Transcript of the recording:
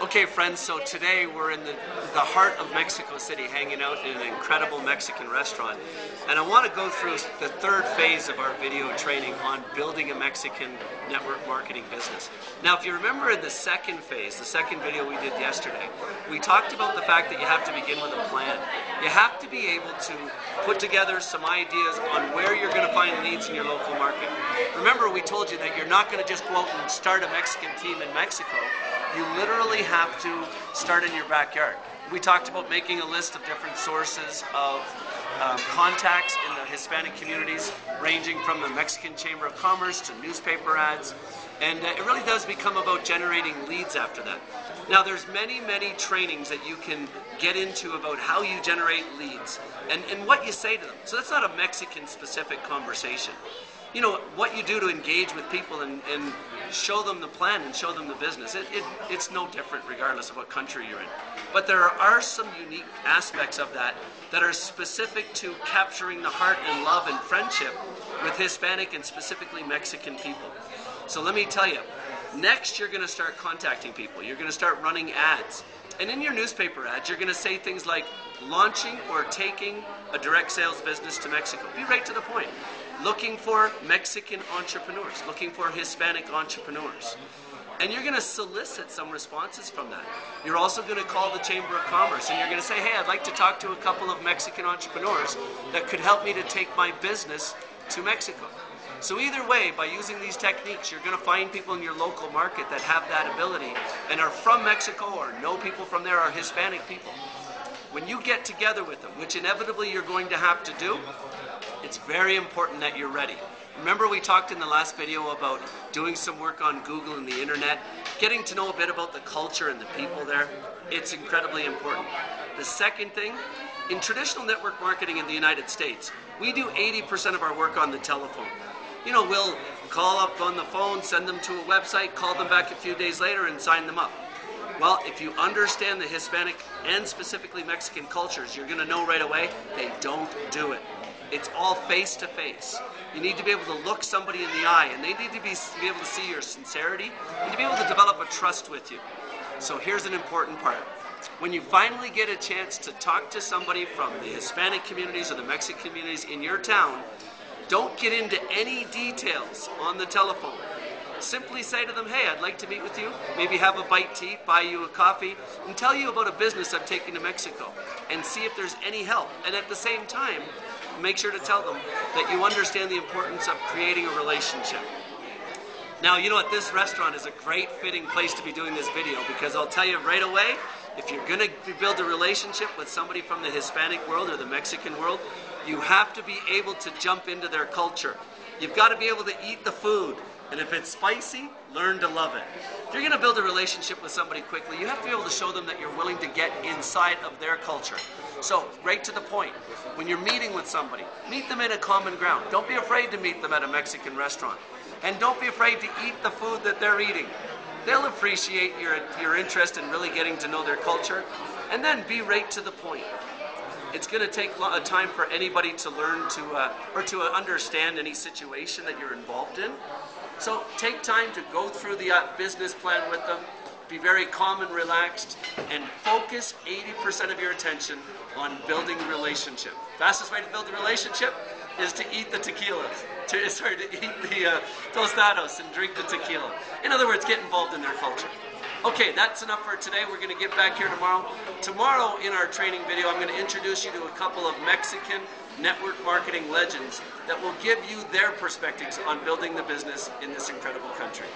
Okay, friends, so today we're in the heart of Mexico City, hanging out in an incredible Mexican restaurant. And I want to go through the third phase of our video training on building a Mexican network marketing business. Now, if you remember in the second phase, the second video we did yesterday, we talked about the fact that you have to begin with a plan. You have to be able to put together some ideas on where you're going to find leads in your local market. Remember, we told you that you're not going to just go out and start a Mexican team in Mexico. You literally have to start in your backyard. We talked about making a list of different sources of contacts in the Hispanic communities, ranging from the Mexican Chamber of Commerce to newspaper ads, and it really does become about generating leads after that. Now, there's many trainings that you can get into about how you generate leads and what you say to them. So that's not a Mexican-specific conversation. You know, what you do to engage with people and show them the plan and show them the business. It's no different regardless of what country you're in. But there are some unique aspects of that that are specific to capturing the heart and love and friendship with Hispanic and specifically Mexican people. So let me tell you, next you're going to start contacting people. You're going to start running ads. And in your newspaper ads, you're going to say things like launching or taking a direct sales business to Mexico. Be right to the point. Looking for Mexican entrepreneurs, looking for Hispanic entrepreneurs. And you're going to solicit some responses from that. You're also going to call the Chamber of Commerce and you're going to say, hey, I'd like to talk to a couple of Mexican entrepreneurs that could help me to take my business to Mexico. So either way, by using these techniques, you're going to find people in your local market that have that ability and are from Mexico or know people from there, are Hispanic people. When you get together with them, which inevitably you're going to have to do, it's very important that you're ready. Remember, we talked in the last video about doing some work on Google and the internet, getting to know a bit about the culture and the people there. It's incredibly important. The second thing, in traditional network marketing in the United States, we do 80% of our work on the telephone. You know, we'll call up on the phone, send them to a website, call them back a few days later and sign them up. Well, if you understand the Hispanic and specifically Mexican cultures, you're going to know right away they don't do it. It's all face-to-face. You need to be able to look somebody in the eye, and they need to be able to see your sincerity and to be able to develop a trust with you. So here's an important part. When you finally get a chance to talk to somebody from the Hispanic communities or the Mexican communities in your town, don't get into any details on the telephone. Simply say to them, hey, I'd like to meet with you, maybe have a bite to eat, buy you a coffee, and tell you about a business I'm taking to Mexico, and see if there's any help. And at the same time, make sure to tell them that you understand the importance of creating a relationship. Now, you know what, this restaurant is a great fitting place to be doing this video, because I'll tell you right away, if you're going to build a relationship with somebody from the Hispanic world or the Mexican world, you have to be able to jump into their culture. You've got to be able to eat the food. And if it's spicy, learn to love it. If you're going to build a relationship with somebody quickly, you have to be able to show them that you're willing to get inside of their culture. So, right to the point, when you're meeting with somebody, meet them in a common ground. Don't be afraid to meet them at a Mexican restaurant. And don't be afraid to eat the food that they're eating. They'll appreciate your interest in really getting to know their culture. And then be right to the point. It's going to take a time for anybody to learn or to understand any situation that you're involved in. So take time to go through the business plan with them, be very calm and relaxed, and focus 80% of your attention on building a relationship. Fastest way to build a relationship is to eat the tequila. To eat the tostados and drink the tequila. In other words, get involved in their culture. Okay, that's enough for today. We're going to get back here tomorrow. Tomorrow in our training video, I'm going to introduce you to a couple of Mexican network marketing legends that will give you their perspectives on building the business in this incredible country.